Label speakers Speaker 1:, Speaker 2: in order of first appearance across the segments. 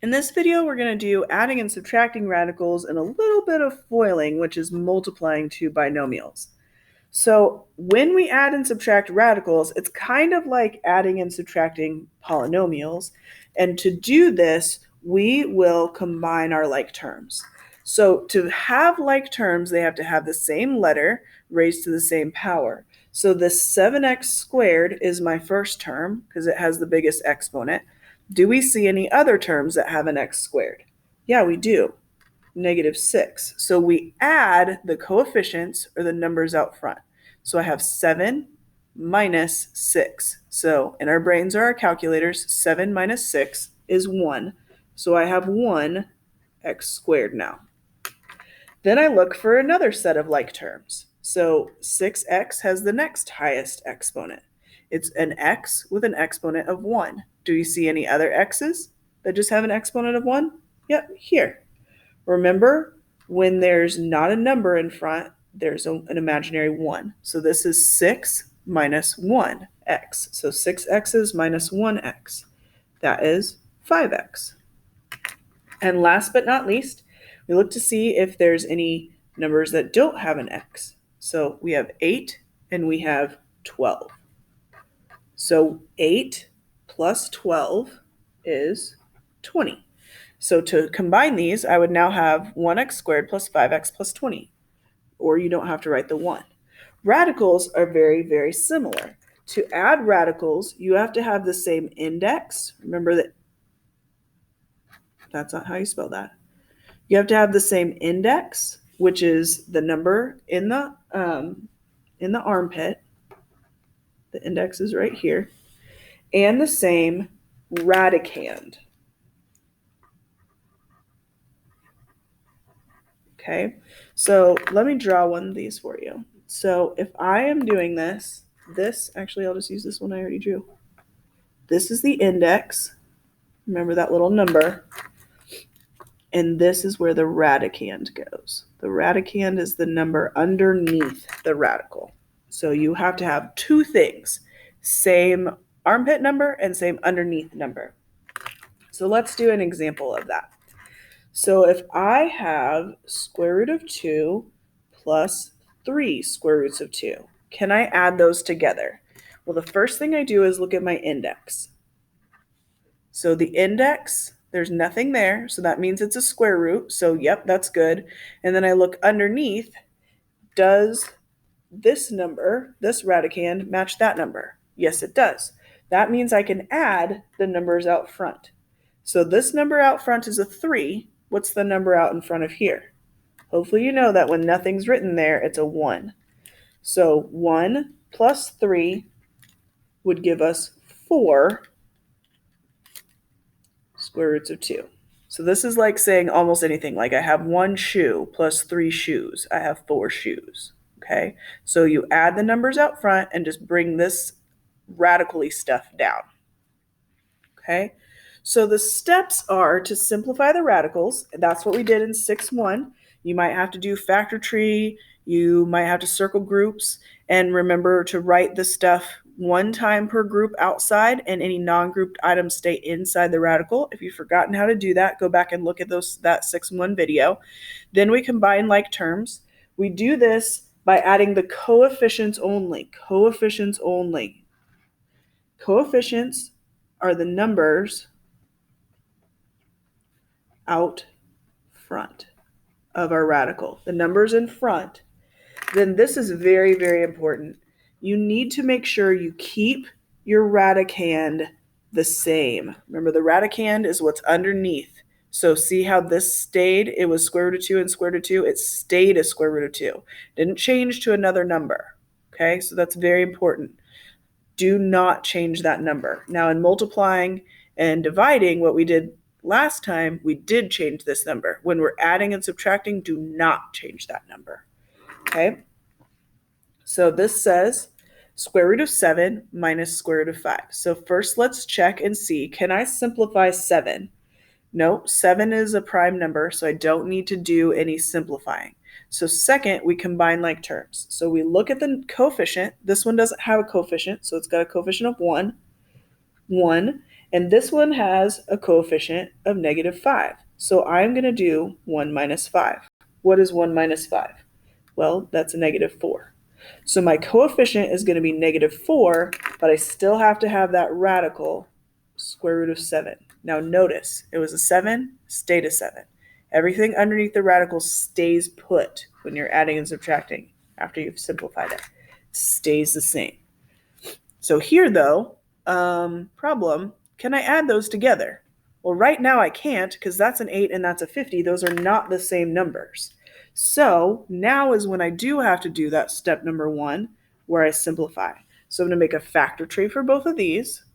Speaker 1: In this video, we're going to do adding and subtracting radicals and a little bit of FOILing, which is multiplying two binomials. So when we add and subtract radicals, it's kind of like adding and subtracting polynomials. And to do this, we will combine our like terms. So to have like terms, they have to have the same letter raised to the same power. So this 7x squared is my first term because it has the biggest exponent. Do we see any other terms that have an x squared? Yeah, we do. -6. So we add the coefficients or the numbers out front. So I have 7 minus 6. So in our brains or our calculators, 7 minus 6 is 1. So I have 1 x squared now. Then I look for another set of like terms. So 6x has the next highest exponent. It's an x with an exponent of 1. Do you see any other x's that just have an exponent of 1? Yep, here. Remember, when there's not a number in front, there's an imaginary 1. So this is 6 minus 1x. So 6x's minus 1x. That is 5x. And last but not least, we look to see if there's any numbers that don't have an x. So we have 8 and we have 12. So 8 plus 12 is 20. So to combine these, I would now have 1x squared plus 5x plus 20. Or you don't have to write the 1. Radicals are very, very similar. To add radicals, you have to have the same index. Remember that that's not how you spell that. You have to have the same index, which is the number in the armpit. The index is right here. And the same radicand. Okay, so let me draw one of these for you. So if I am doing this, actually I'll just use this one I already drew. This is the index. Remember that little number. And this is where the radicand goes. The radicand is the number underneath the radical. So you have to have two things, same armpit number and same underneath number. So let's do an example of that. So if I have square root of 2 plus 3 square roots of 2, can I add those together? Well, the first thing I do is look at my index. So the index, there's nothing there, so that means it's a square root. So yep, that's good. And then I look underneath, does this number, this radicand, match that number? Yes, it does. That means I can add the numbers out front. So this number out front is a 3. What's the number out in front of here? Hopefully you know that when nothing's written there, it's a 1. So 1 plus 3 would give us 4 square roots of 2. So this is like saying almost anything. Like I have 1 shoe plus 3 shoes. I have 4 shoes. Okay, so you add the numbers out front and just bring this radically stuff down. Okay, so the steps are to simplify the radicals. That's what we did in 6-1. You might have to do factor tree. You might have to circle groups. And remember to write the stuff one time per group outside, and any non-grouped items stay inside the radical. If you've forgotten how to do that, go back and look at that 6-1 video. Then we combine like terms. We do this by adding the coefficients only. Coefficients only. Coefficients are the numbers out front of our radical. The numbers in front. Then this is very, very important. You need to make sure you keep your radicand the same. Remember, the radicand is what's underneath. So see how this stayed? It was square root of 2 and square root of 2. It stayed as square root of 2. Didn't change to another number. Okay, so that's very important. Do not change that number. Now in multiplying and dividing, what we did last time, we did change this number. When we're adding and subtracting, do not change that number. Okay, so this says square root of 7 minus square root of 5. So first let's check and see, can I simplify 7? No, 7 is a prime number, so I don't need to do any simplifying. So second, we combine like terms. So we look at the coefficient. This one doesn't have a coefficient, so it's got a coefficient of 1. And this one has a coefficient of -5. So I'm going to do 1 minus 5. What is 1 minus 5? Well, that's a -4. So my coefficient is going to be -4, but I still have to have that radical square root of 7. Now notice, it was a 7, stayed a 7. Everything underneath the radical stays put when you're adding and subtracting after you've simplified it. It stays the same. So here though, problem, can I add those together? Well, right now I can't because that's an 8 and that's a 50. Those are not the same numbers. So now is when I do have to do that step number 1 where I simplify. So I'm going to make a factor tree for both of these.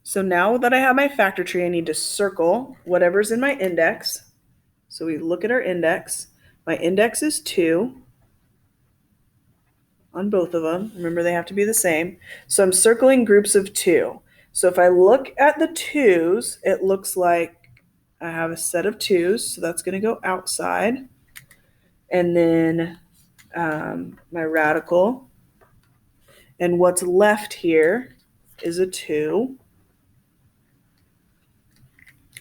Speaker 1: So now that I have my factor tree, I need to circle whatever's in my index. So we look at our index. My index is 2 on both of them. Remember, they have to be the same. So I'm circling groups of 2. So if I look at the 2's, it looks like I have a set of 2's. So that's going to go outside. And then my radical. And what's left here is a 2.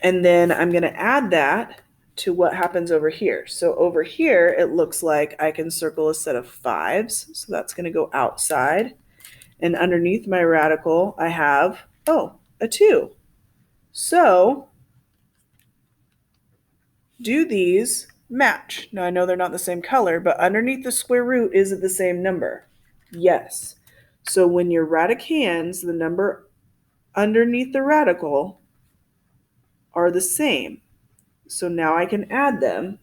Speaker 1: And then I'm going to add that to what happens over here. So over here, it looks like I can circle a set of 5's. So that's going to go outside. And underneath my radical, I have, a 2. So do these match? Now I know they're not the same color, but underneath the square root, is it the same number? Yes. So when your radicands, the number underneath the radical, are the same. So now I can add them,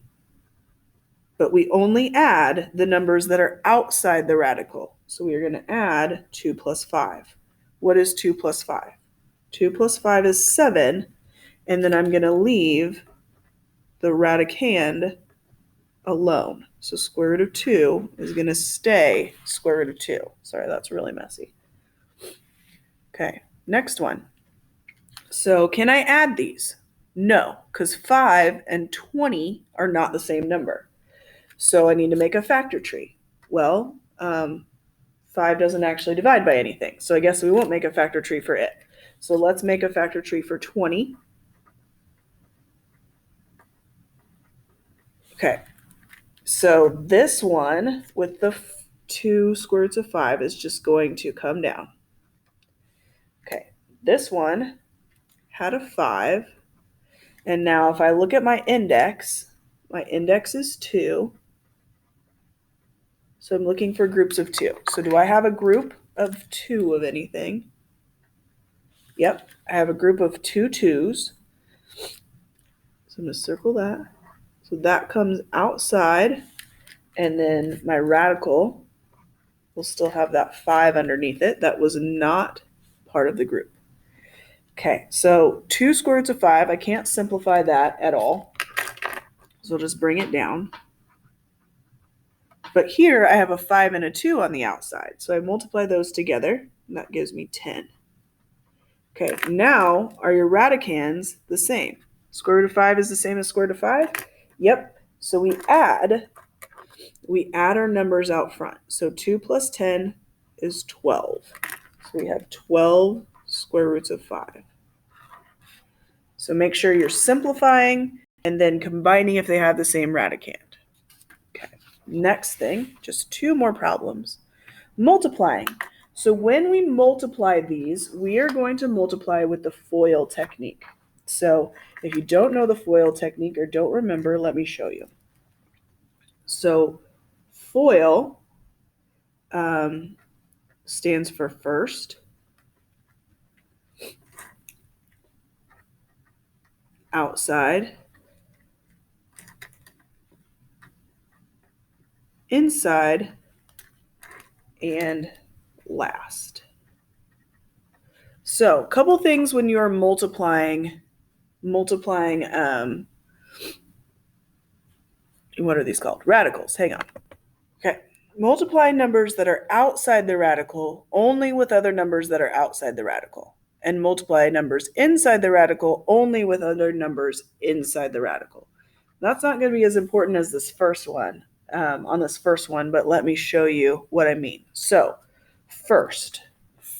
Speaker 1: but we only add the numbers that are outside the radical. So we are going to add 2 plus 5. What is 2 plus 5? 2 plus 5 is 7, and then I'm going to leave the radicand alone. So square root of 2 is going to stay square root of 2. Sorry, that's really messy. Okay, next one. So can I add these? No, because 5 and 20 are not the same number. So I need to make a factor tree. Well, 5 doesn't actually divide by anything. So I guess we won't make a factor tree for it. So let's make a factor tree for 20. Okay, so this one with the 2 square roots of 5 is just going to come down. Okay, this one had a 5. And now if I look at my index is 2. So I'm looking for groups of 2. So do I have a group of 2 of anything? Yep, I have a group of 2 2's. So I'm going to circle that. So that comes outside, and then my radical will still have that 5 underneath it. That was not part of the group. Okay, so 2 square roots of 5, I can't simplify that at all. So I'll just bring it down. But here I have a 5 and a 2 on the outside. So I multiply those together, and that gives me 10. Okay, now are your radicands the same? Square root of 5 is the same as square root of 5? Yep. So we add our numbers out front. So 2 plus 10 is 12. So we have 12 square roots of 5. So make sure you're simplifying and then combining if they have the same radicand. Okay, next thing, just 2 more problems. Multiplying. So when we multiply these, we are going to multiply with the FOIL technique. So if you don't know the FOIL technique or don't remember, let me show you. So FOIL stands for first, outside, inside, and last. So a couple things when you're multiplying, what are these called? Radicals. Hang on. Okay. Multiply numbers that are outside the radical only with other numbers that are outside the radical. And multiply numbers inside the radical only with other numbers inside the radical. That's not going to be as important as this first one, but let me show you what I mean. So first,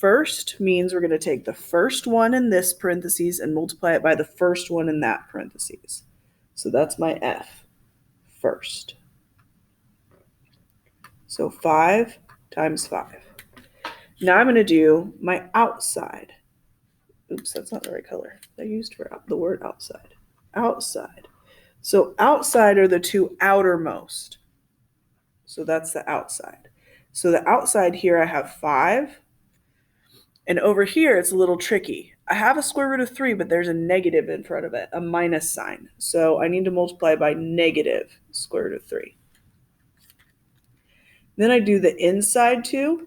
Speaker 1: first means we're going to take the first one in this parentheses and multiply it by the first one in that parentheses. So that's my F, first. So 5 times 5. Now I'm going to do my outside. Oops, that's not the right color I used for the word outside. Outside. So outside are the two outermost. So that's the outside. So the outside here I have 5. And over here it's a little tricky. I have a square root of 3, but there's a negative in front of it, a minus sign. So I need to multiply by negative square root of 3. Then I do the inside 2.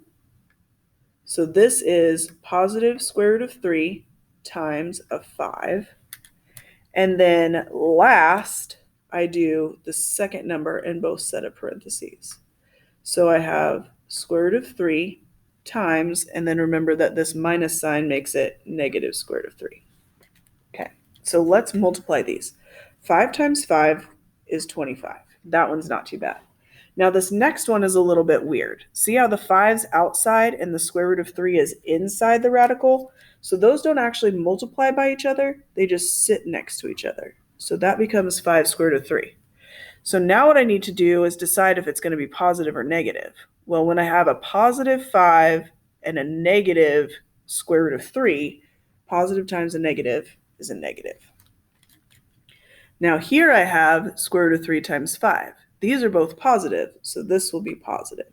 Speaker 1: So this is positive square root of 3 times a 5. And then last, I do the second number in both set of parentheses. So I have square root of 3 times, and then remember that this minus sign makes it negative square root of 3. Okay, so let's multiply these. 5 times 5 is 25. That one's not too bad. Now this next one is a little bit weird. See how the 5's outside and the square root of 3 is inside the radical? So those don't actually multiply by each other. They just sit next to each other. So that becomes 5 square root of 3. So now what I need to do is decide if it's going to be positive or negative. Well, when I have a positive 5 and a negative square root of 3, positive times a negative is a negative. Now here I have square root of 3 times 5. These are both positive, so this will be positive.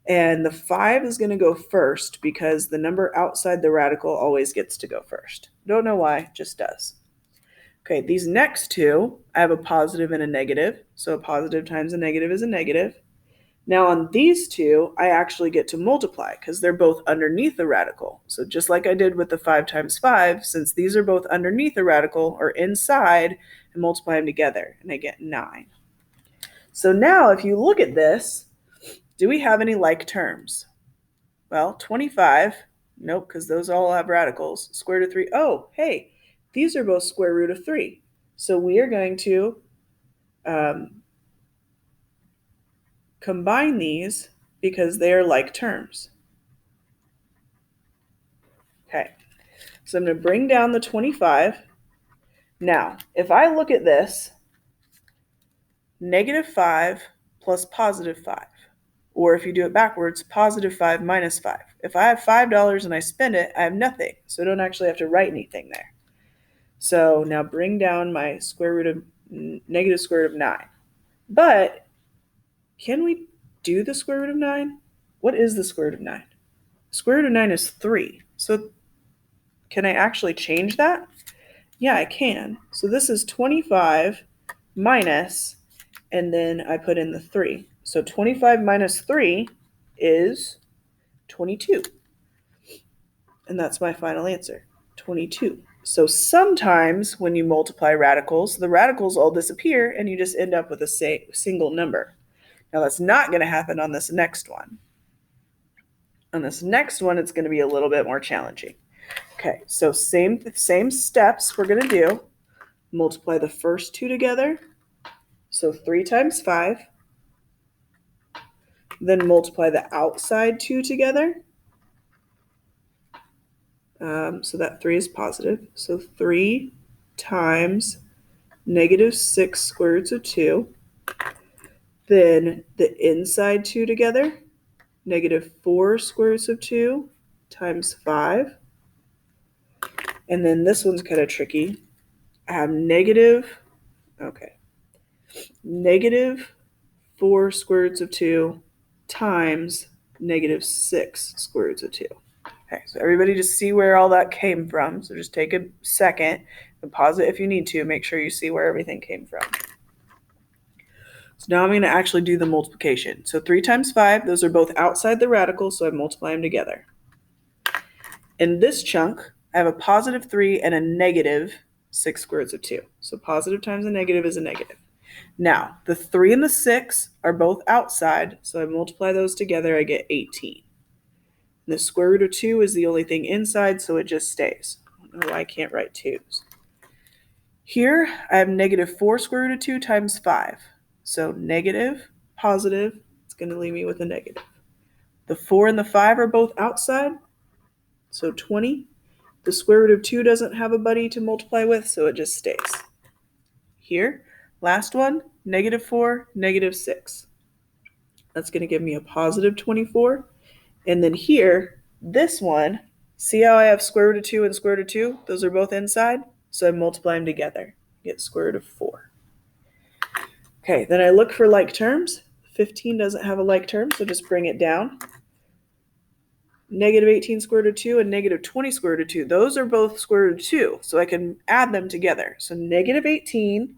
Speaker 1: And the 5 is going to go first because the number outside the radical always gets to go first. Don't know why, just does. Okay, these next two, I have a positive and a negative. So a positive times a negative is a negative. Now on these two, I actually get to multiply because they're both underneath the radical. So just like I did with the 5 times 5, since these are both underneath the radical or inside, I multiply them together and I get 9. So now if you look at this, do we have any like terms? Well, 25, nope, because those all have radicals. Square root of 3, oh, hey, these are both square root of 3. So we are going to combine these because they are like terms. Okay, so I'm going to bring down the 25. Now, if I look at this, negative 5 plus positive 5. Or if you do it backwards, positive 5 minus 5. If I have $5 and I spend it, I have nothing. So I don't actually have to write anything there. So now bring down my square root of negative square root of 9. But can we do the square root of 9? What is the square root of 9? Square root of 9 is 3. So can I actually change that? Yeah, I can. So this is 25 minus, and then I put in the 3. So 25 minus 3 is 22. And that's my final answer, 22. So sometimes when you multiply radicals, the radicals all disappear and you just end up with a single number. Now that's not going to happen on this next one. On this next one, it's going to be a little bit more challenging. Okay, so same steps we're going to do. Multiply the first two together. So 3 times 5. Then multiply the outside 2 together. So that 3 is positive. So 3 times negative 6 square roots of 2. Then the inside 2 together. Negative 4 square roots of 2 times 5. And then this one's kind of tricky. I have negative 4 square roots of 2 times negative 6 square roots of 2. Okay, so everybody just see where all that came from. So just take a second and pause it if you need to. Make sure you see where everything came from. So now I'm going to actually do the multiplication. So 3 times 5, those are both outside the radical, so I multiply them together. In this chunk, I have a positive 3 and a negative 6 square roots of 2. So positive times a negative is a negative. Now, the 3 and the 6 are both outside, so I multiply those together, I get 18. And the square root of 2 is the only thing inside, so it just stays. I don't know why I can't write 2's. Here, I have negative 4 square root of 2 times 5. So negative, positive, it's going to leave me with a negative. The 4 and the 5 are both outside, So 20. The square root of 2 doesn't have a buddy to multiply with, so it just stays. Here, last one, negative 4, negative 6. That's going to give me a positive 24. And then here, this one, see how I have square root of 2 and square root of 2? Those are both inside, so I multiply them together. Get square root of 4. Okay, then I look for like terms. 15 doesn't have a like term, so just bring it down. Negative 18 square root of 2 and negative 20 square root of 2. Those are both square root of 2, so I can add them together. So negative 18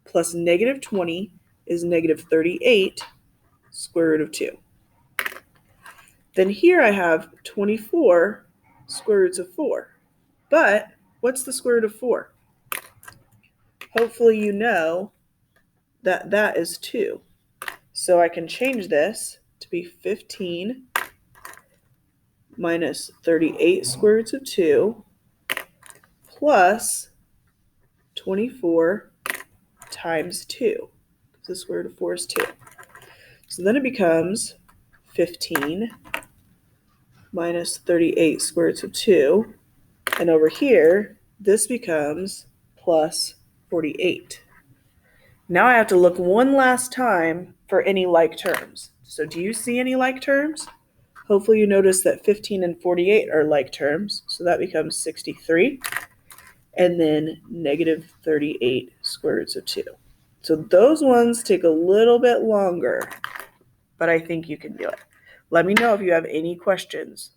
Speaker 1: plus negative 20 is negative 38 square root of 2. Then here I have 24 square roots of 4. But what's the square root of 4? Hopefully you know that that is 2. So I can change this to be 15 minus 38 square roots of 2 plus 24 times 2. Because the square root of 4 is 2. So then it becomes 15 minus 38 square roots of 2. And over here, this becomes plus 48. Now I have to look one last time for any like terms. So do you see any like terms? Hopefully you notice that 15 and 48 are like terms. So that becomes 63. And then negative 38 square roots of 2. So those ones take a little bit longer, but I think you can do it. Let me know if you have any questions.